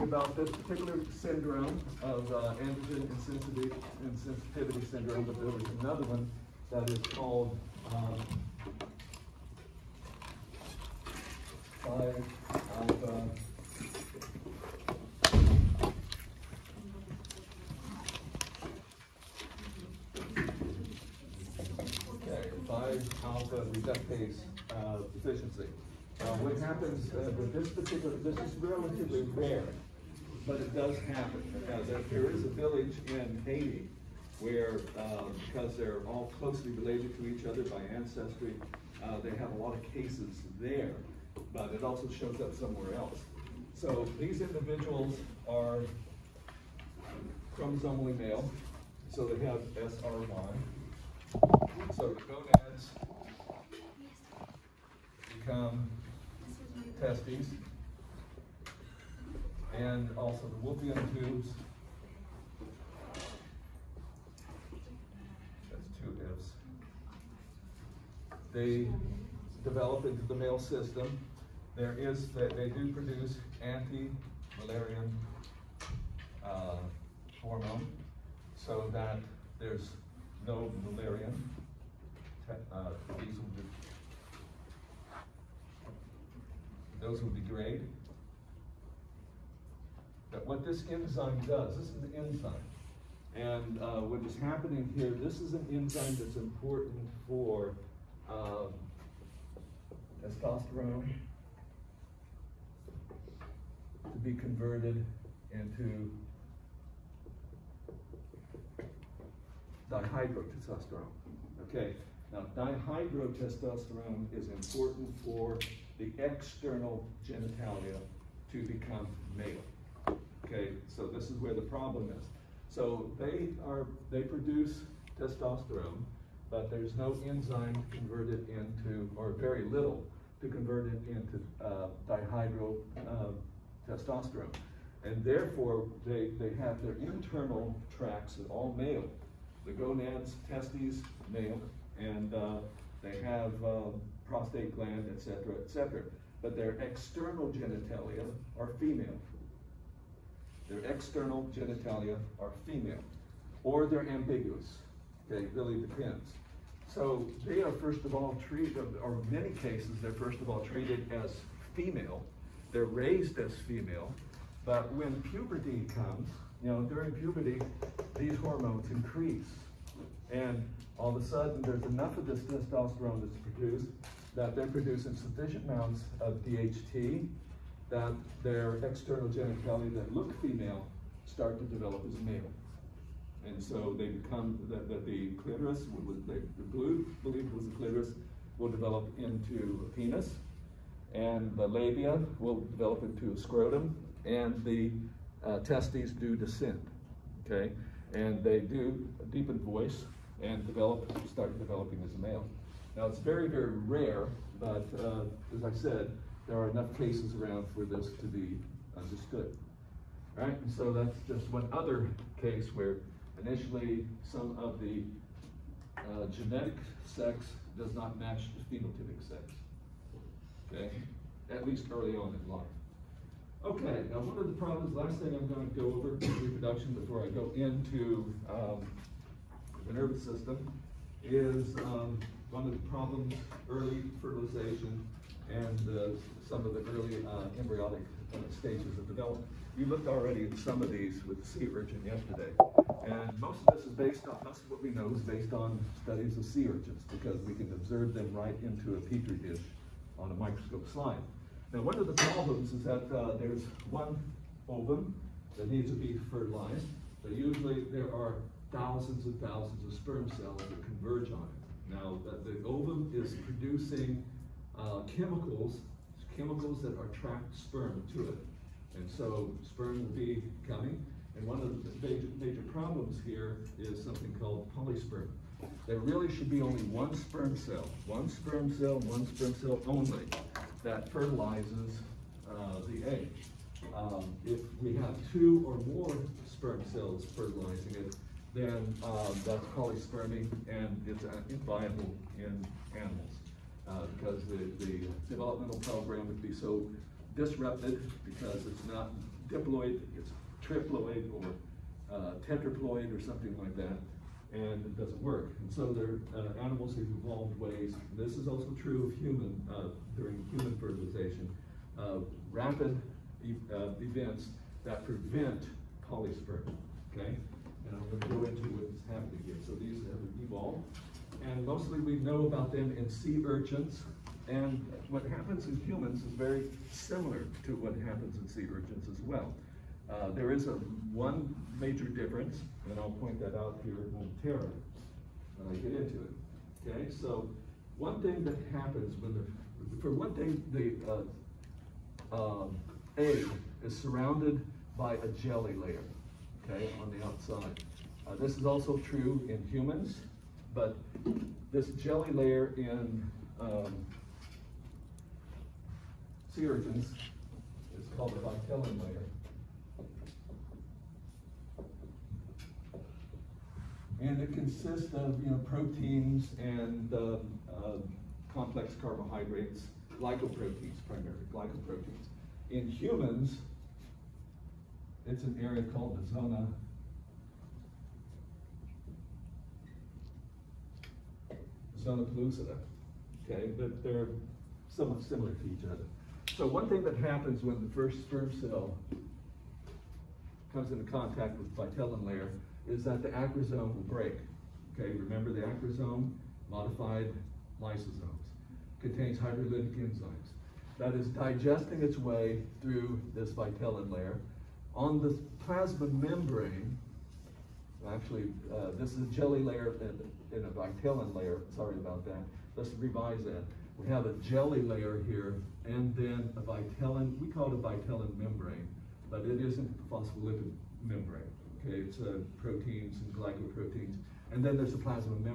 About this particular syndrome of androgen insensitivity syndrome, but there was another one that is called 5-alpha. Okay, 5-alpha reductase deficiency. What happens with this particular, this is relatively rare, but it does happen. There is a village in Haiti where, because they're all closely related to each other by ancestry, they have a lot of cases there, but it also shows up somewhere else. So these individuals are chromosomally male, so they have SRY. So the gonads become testes, and also the Wolffian tubes. That's 2 ifs. They develop into the male system. They do produce anti-Müllerian hormone, so that there's no Müllerian. Those will degrade. But what this enzyme does, this is an enzyme. And what is happening here, this is an enzyme that's important for testosterone to be converted into dihydrotestosterone. Okay, now dihydrotestosterone is important for the external genitalia to become male. Okay, so this is where the problem is. So they produce testosterone, but there's no enzyme to convert it into, or very little, to convert it into dihydrotestosterone. And therefore, they have their internal tracts all male. The gonads, testes, male, and they have prostate gland, etc., etc. But their external genitalia are female. Their external genitalia are female, or they're ambiguous. Okay, it really depends. So they are first of all treated, or in many cases, they're first of all treated as female. They're raised as female, but when puberty comes, during puberty, these hormones increase. And all of a sudden, there's enough of this testosterone that's produced that they're producing sufficient amounts of DHT that their external genitalia that look female start to develop as male. And so they become, the clitoris, the blue believed was the clitoris, will develop into a penis, and the labia will develop into a scrotum, and the testes do descend, okay? And they do deepen voice and start developing as a male. Now it's very, very rare, but as I said, there are enough cases around for this to be understood. All right, and so that's just one other case where initially some of the genetic sex does not match the phenotypic sex, okay? At least early on in life. Okay, now one of the problems, last thing I'm going to go over is reproduction before I go into the nervous system, is one of the problems, early fertilization and some of the early embryonic stages of development. We looked already at some of these with the sea urchin yesterday. And most of this is based on, most of what we know is based on studies of sea urchins, because we can observe them right into a petri dish on a microscope slide. Now, one of the problems is that there's one ovum that needs to be fertilized, but usually there are thousands and thousands of sperm cells that converge on it. Now, the ovum is producing chemicals that attract sperm to it. And so sperm will be coming. And one of the major problems here is something called polysperm. There really should be only one sperm cell only that fertilizes the egg. If we have 2 or more sperm cells fertilizing it, then that's polyspermy, and it's viable in animals because the developmental program would be so disrupted because it's not diploid, it gets triploid or tetraploid or something like that, and it doesn't work. And so they're animals who've evolved ways. This is also true of human, during human fertilization, rapid events that prevent polysperm, okay? And I'm going to go into what's happening here. So these have evolved, and mostly we know about them in sea urchins, and what happens in humans is very similar to what happens in sea urchins as well. There is one major difference, and I'll point that out here momentarily when I get into it. Okay, so one thing that happens for one thing, the egg is surrounded by a jelly layer, okay, on the outside. This is also true in humans, but this jelly layer in sea urchins is called a vitellin layer. And it consists of, proteins and complex carbohydrates, glycoproteins primarily, glycoproteins. In humans, it's an area called the zona pellucida, okay? But they're somewhat similar to each other. So one thing that happens when the first sperm cell comes into contact with the vitellin layer is that the acrosome will break. Okay, remember the acrosome, modified lysosomes, contains hydrolytic enzymes. That is digesting its way through this vitellin layer. On the plasma membrane, actually, this is a jelly layer and a vitellin layer, sorry about that. Let's revise that. We have a jelly layer here, and then a vitellin, we call it a vitellin membrane, but it isn't a phospholipid membrane. Okay, it's proteins and glycoproteins. And then there's a plasma membrane.